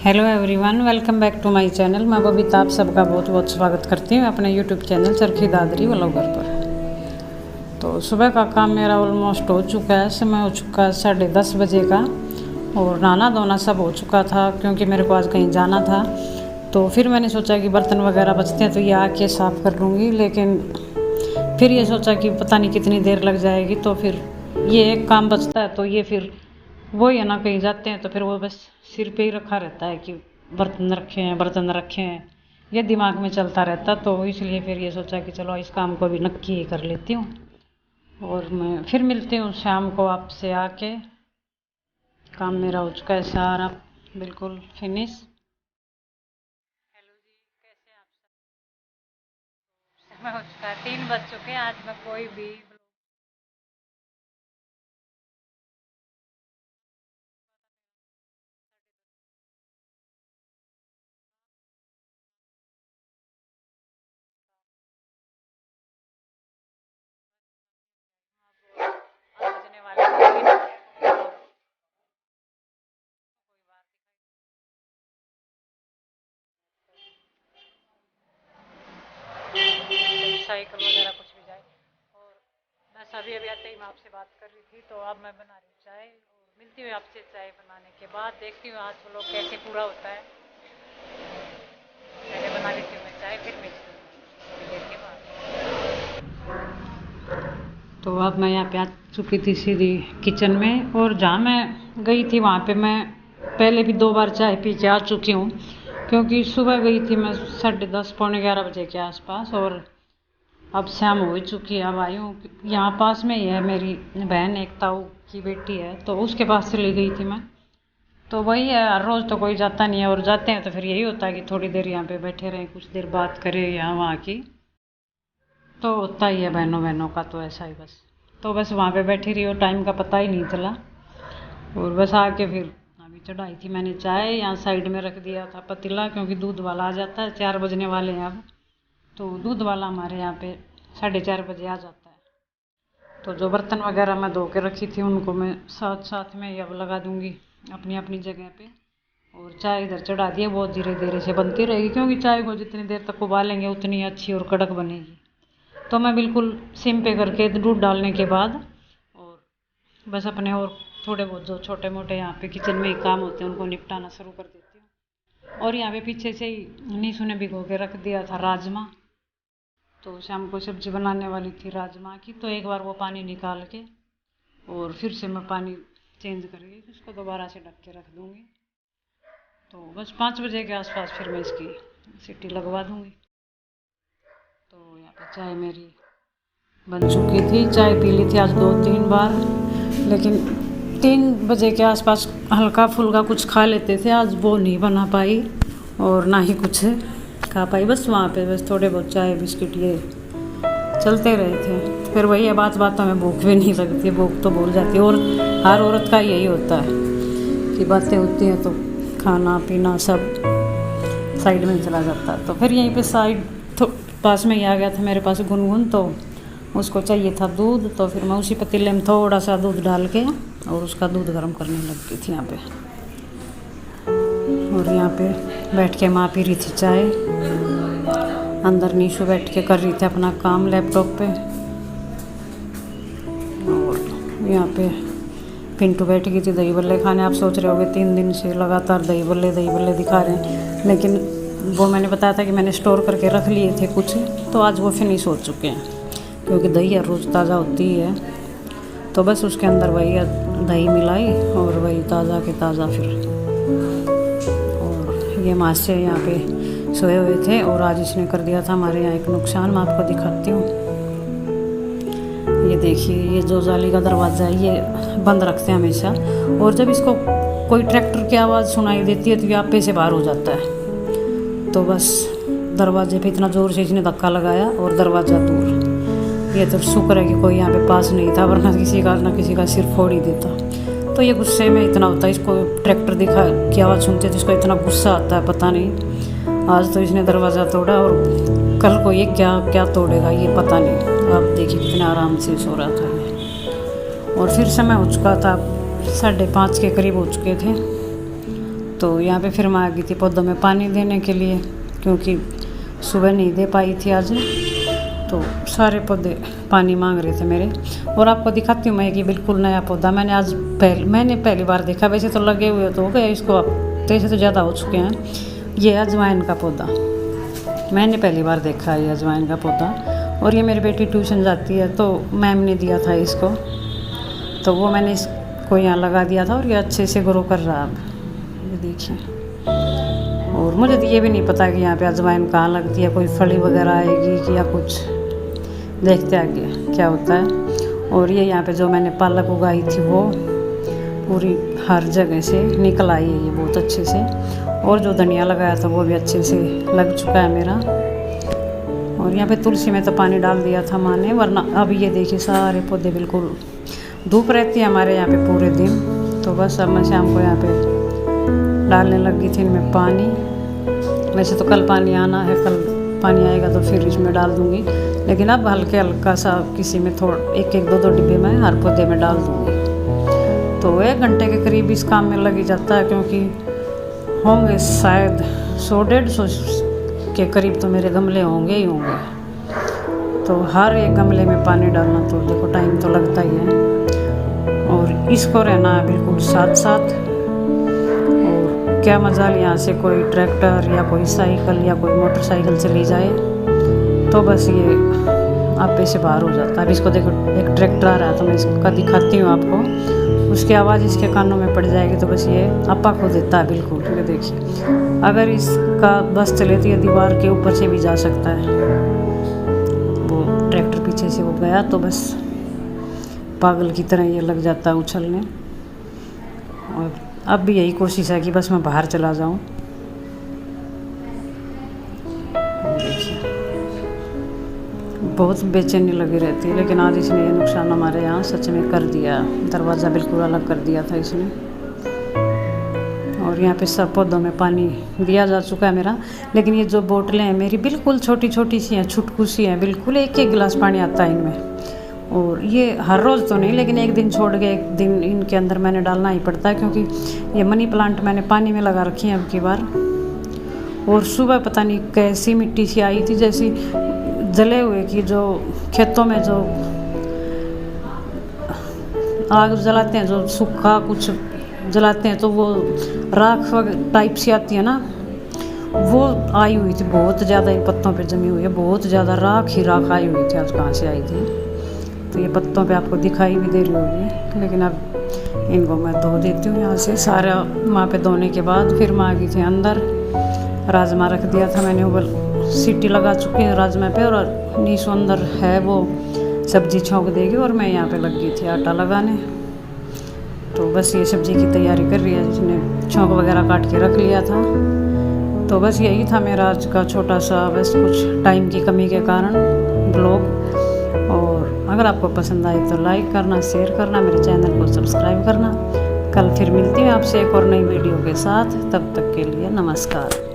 Hello everyone, welcome back to my channel. मैं बबीता आप सबका बहुत बहुत स्वागत करती हूँ अपने YouTube channel Charkhi Dadri vlogger पर। तो सुबह का काम मेरा ऑलमोस्ट हो चुका है। समय हो चुका है 10:30 बजे का और नहाना धोना सब हो चुका था क्योंकि मेरे को आज कहीं जाना था। तो फिर मैंने सोचा कि बर्तन वगैरह बचते हैं तो ये आके साफ़ कर लूँगी, लेकिन फिर ये सोचा कि पता नहीं कितनी देर लग जाएगी। तो फिर ये एक काम बचता है तो ये फिर वही है ना, कहीं जाते हैं तो फिर वो बस सिर पे ही रखा रहता है कि बर्तन रखे हैं, ये दिमाग में चलता रहता। तो इसलिए फिर ये सोचा कि चलो इस काम को भी नक्की ही कर लेती हूँ और मैं फिर मिलती हूँ शाम को आपसे आके। काम मेरा हो चुका है सारा बिल्कुल फिनिश। हेलो जी, कैसे हैं आप सब? समय हो चुका है 3 बज चुके हैं। आज मैं कोई भी बजने वाले हैं, साइकिल वगैरह कुछ भी जाए। और बस अभी अभी आते ही मैं आपसे बात कर रही थी, तो अब मैं बना रही हूँ चाय और मिलती हूँ आपसे चाय बनाने के बाद। देखती हूँ आज वो लोग कैसे पूरा होता है। पहले बना लेती हूँ मैं चाय, फिर मिलती हूँ थोड़ी देर के बाद। तो अब मैं यहाँ पे आ चुकी थी सीधी किचन में, और जहाँ मैं गई थी वहाँ पे मैं पहले भी 2 बार चाय पी के आ चुकी हूँ क्योंकि सुबह गई थी मैं 10:30 पौने 11 बजे के आसपास, और अब शाम हो चुकी है। अब आई हूँ यहाँ पास में ही है मेरी बहन, एक ताऊ की बेटी है, तो उसके पास चली गई थी मैं। तो वही है, हर रोज़ तो कोई जाता नहीं है, और जाते हैं तो फिर यही होता है कि थोड़ी देर यहाँ पे बैठे रहें, कुछ देर बात करें यहाँ वहाँ की। तो होता ही है बहनों बहनों का तो ऐसा ही बस। तो बस वहाँ पे बैठी रही और टाइम का पता ही नहीं चला, और बस आके फिर अभी चढ़ाई थी मैंने चाय। यहाँ साइड में रख दिया था पतीला क्योंकि दूध वाला आ जाता है, 4 बजने वाले हैं अब। तो दूध वाला हमारे यहाँ पे 4:30 बजे आ जाता है। तो जो बर्तन वगैरह मैं धो के रखी थी उनको मैं साथ साथ में ही अब लगा दूंगी अपनी अपनी जगह पे। और चाय इधर चढ़ा दिए, बहुत धीरे धीरे से बनती रहेगी क्योंकि चाय को जितनी देर तक उबालेंगे उतनी अच्छी और कड़क बनेगी। तो मैं बिल्कुल सिम पे करके दूध डालने के बाद और बस अपने और थोड़े बहुत जो छोटे मोटे यहाँ पे किचन में ही काम होते हैं उनको निपटाना शुरू कर देती हूँ। और यहाँ पे पीछे से ही नीशू ने भिगो के रख दिया था राजमा। तो शाम को सब्जी बनाने वाली थी राजमा की, तो एक बार वो पानी निकाल के और फिर से मैं पानी चेंज करके उसको दोबारा से ढक के रख दूँगी। तो बस 5 बजे के आसपास फिर मैं इसकी सीटी लगवा दूँगी। तो यहाँ पे चाय मेरी बन चुकी थी। चाय पी ली थी आज 2-3 बार, लेकिन 3 बजे के आसपास हल्का फुल्का कुछ खा लेते थे, आज वो नहीं बना पाई और ना ही कुछ खा पाई। बस वहाँ पे बस थोड़े बहुत चाय बिस्किट ये चलते रहे थे। फिर वही है, बात बातों में भूख भी नहीं लगती, भूख तो भूल जाती है। और हर औरत का यही होता है कि बातें होती हैं तो खाना पीना सब साइड में चला जाता है। तो फिर यहीं पे साइड पास में ही आ गया था मेरे पास गुनगुन, तो उसको चाहिए था दूध। तो फिर मैं उसी पतीले में थोड़ा सा दूध डाल के और उसका दूध गर्म करने लग गई थी यहाँ पे। और यहाँ पे बैठ के माँ पी रही थी चाय, अंदर नीशू बैठ के कर रही थी अपना काम लैपटॉप पे। और यहाँ पे पिंटू बैठ गई थी दही बल्ले खाने। आप सोच रहे होगे 3 दिन से लगातार दही बल्ले दिखा रहे हैं, लेकिन वो मैंने बताया था कि मैंने स्टोर करके रख लिए थे कुछ, तो आज वो फिनिश हो चुके हैं क्योंकि दही हर रोज़ ताज़ा होती है। तो बस उसके अंदर वही दही मिलाई और वही ताज़ा के ताज़ा। फिर और ये मास्टर यहाँ पे सोए हुए थे और आज इसने कर दिया था हमारे यहाँ एक नुकसान, मैं आपको दिखाती हूँ। ये देखिए, ये जो जाली का दरवाज़ा है ये बंद रखते हैं हमेशा, और जब इसको कोई ट्रैक्टर की आवाज़ सुनाई देती है तो ये आपे से बाहर हो जाता है। तो बस दरवाजे पे इतना ज़ोर से इसने धक्का लगाया और दरवाज़ा दूर। ये तो शुक्र है कि कोई यहाँ पे पास नहीं था, वरना किसी का सिर फोड़ ही देता। तो ये गुस्से में इतना होता है, इसको ट्रैक्टर दिखा की आवाज़ सुनते तो इसको इतना गुस्सा आता है, पता नहीं। आज तो इसने दरवाज़ा तोड़ा और कल को ये क्या क्या तोड़ेगा ये पता नहीं। आप देखिए कितना आराम से सो रहा था ये। और फिर समय हो चुका था 5:30 के करीब हो चुके थे। तो यहाँ पे फिर मैं आ गई थी पौधों में पानी देने के लिए, क्योंकि सुबह नहीं दे पाई थी आज। तो सारे पौधे पानी मांग रहे थे मेरे। और आपको दिखाती हूँ मैं कि बिल्कुल नया पौधा मैंने पहली बार देखा। वैसे तो लगे हुए तो हो गए इसको, तेज़ तो ज़्यादा हो चुके हैं। ये अजवाइन का पौधा मैंने पहली बार देखा है, ये अजवाइन का पौधा। और ये मेरी बेटी ट्यूशन जाती है तो मैम ने दिया था इसको, तो वो मैंने इसको यहाँ लगा दिया था और ये अच्छे से ग्रो कर रहा है अब, ये देखिए। और मुझे तो ये भी नहीं पता कि यहाँ पे अजवाइन कहाँ लगती है, कोई फली वगैरह आएगी कि या कुछ, देखते आगे क्या होता है। और ये यहाँ पे जो मैंने पालक उगाई थी वो पूरी हर जगह से निकल आई है ये बहुत अच्छे से। और जो धनिया लगाया था वो भी अच्छे से लग चुका है मेरा। और यहाँ पे तुलसी में तो पानी डाल दिया था माँ ने, वरना अब ये देखिए सारे पौधे बिल्कुल, धूप रहती है हमारे यहाँ पे पूरे दिन, तो बस अब मैं शाम को यहाँ पे डालने लग गई थी इनमें पानी। वैसे तो कल पानी आना है, कल पानी आएगा तो फिर इसमें डाल दूँगी, लेकिन अब हल्का सा किसी में थोड़ा एक दो डिब्बे में हर पौधे में डाल दूँगी। तो 1 घंटे के करीब इस काम में लग ही जाता है, क्योंकि होंगे शायद 100-150 के करीब तो मेरे गमले होंगे ही होंगे। तो हर एक गमले में पानी डालना तो देखो टाइम तो लगता ही है। और इसको रहना है बिल्कुल साथ साथ। और क्या मजाल यहाँ से कोई ट्रैक्टर या कोई साइकिल या कोई मोटरसाइकिल चली जाए तो बस ये आपे से बाहर हो जाता है। अब इसको देखो एक ट्रैक्टर आ रहा है तो मैं इसका दिखाती हूँ आपको, उसकी आवाज़ इसके कानों में पड़ जाएगी तो बस ये आपा खो देता है बिल्कुल। ये देखिए अगर इसका बस चले तो ये दीवार के ऊपर से भी जा सकता है। वो ट्रैक्टर पीछे से वो गया तो बस पागल की तरह ये लग जाता है उछलने। और अब भी यही कोशिश है कि बस मैं बाहर चला जाऊँ। बहुत बेचैनी लगी रहती है, लेकिन आज इसने ये नुकसान हमारे यहाँ सच में कर दिया। दरवाज़ा बिल्कुल अलग कर दिया था इसने। और यहाँ पे सब पौधों में पानी दिया जा चुका है मेरा, लेकिन ये जो बोतलें हैं मेरी बिल्कुल छोटी छोटी सी हैं, छुटकू सी हैं, बिल्कुल एक गिलास पानी आता है इनमें। और ये हर रोज़ तो नहीं, लेकिन एक दिन छोड़ के एक दिन इनके अंदर मैंने डालना ही पड़ता है, क्योंकि ये मनी प्लांट मैंने पानी में लगा रखी है अब की बार। और सुबह पता नहीं कैसी मिट्टी सी आई थी, जैसी जले हुए की, जो खेतों में जो आग जलाते हैं, जो सूखा कुछ जलाते हैं तो वो राख टाइप सी आती है ना, वो आई हुई थी बहुत ज़्यादा इन पत्तों पे जमी हुई है। बहुत ज़्यादा राख ही राख आई हुई थी। आज कहाँ से आई थी तो ये पत्तों पे आपको दिखाई भी दे रही होगी। लेकिन अब इनको मैं धो देती हूँ यहाँ से सारा। वहाँ पे धोने के बाद फिर मैं आ गई थी अंदर। राजमा रख दिया था मैंने, उबल सीटी लगा चुकी है राजमा पे, और नीसो अंदर है वो सब्जी छौंक देगी। और मैं यहाँ पे लग गई थी आटा लगाने। तो बस ये सब्जी की तैयारी कर रही है, जिसने छौंक वगैरह काट के रख लिया था। तो बस यही था मेरा आज का छोटा सा, बस कुछ टाइम की कमी के कारण ब्लॉग। और अगर आपको पसंद आए तो लाइक करना, शेयर करना, मेरे चैनल को सब्सक्राइब करना। कल फिर मिलती हूँ आपसे एक और नई वीडियो के साथ। तब तक के लिए नमस्कार।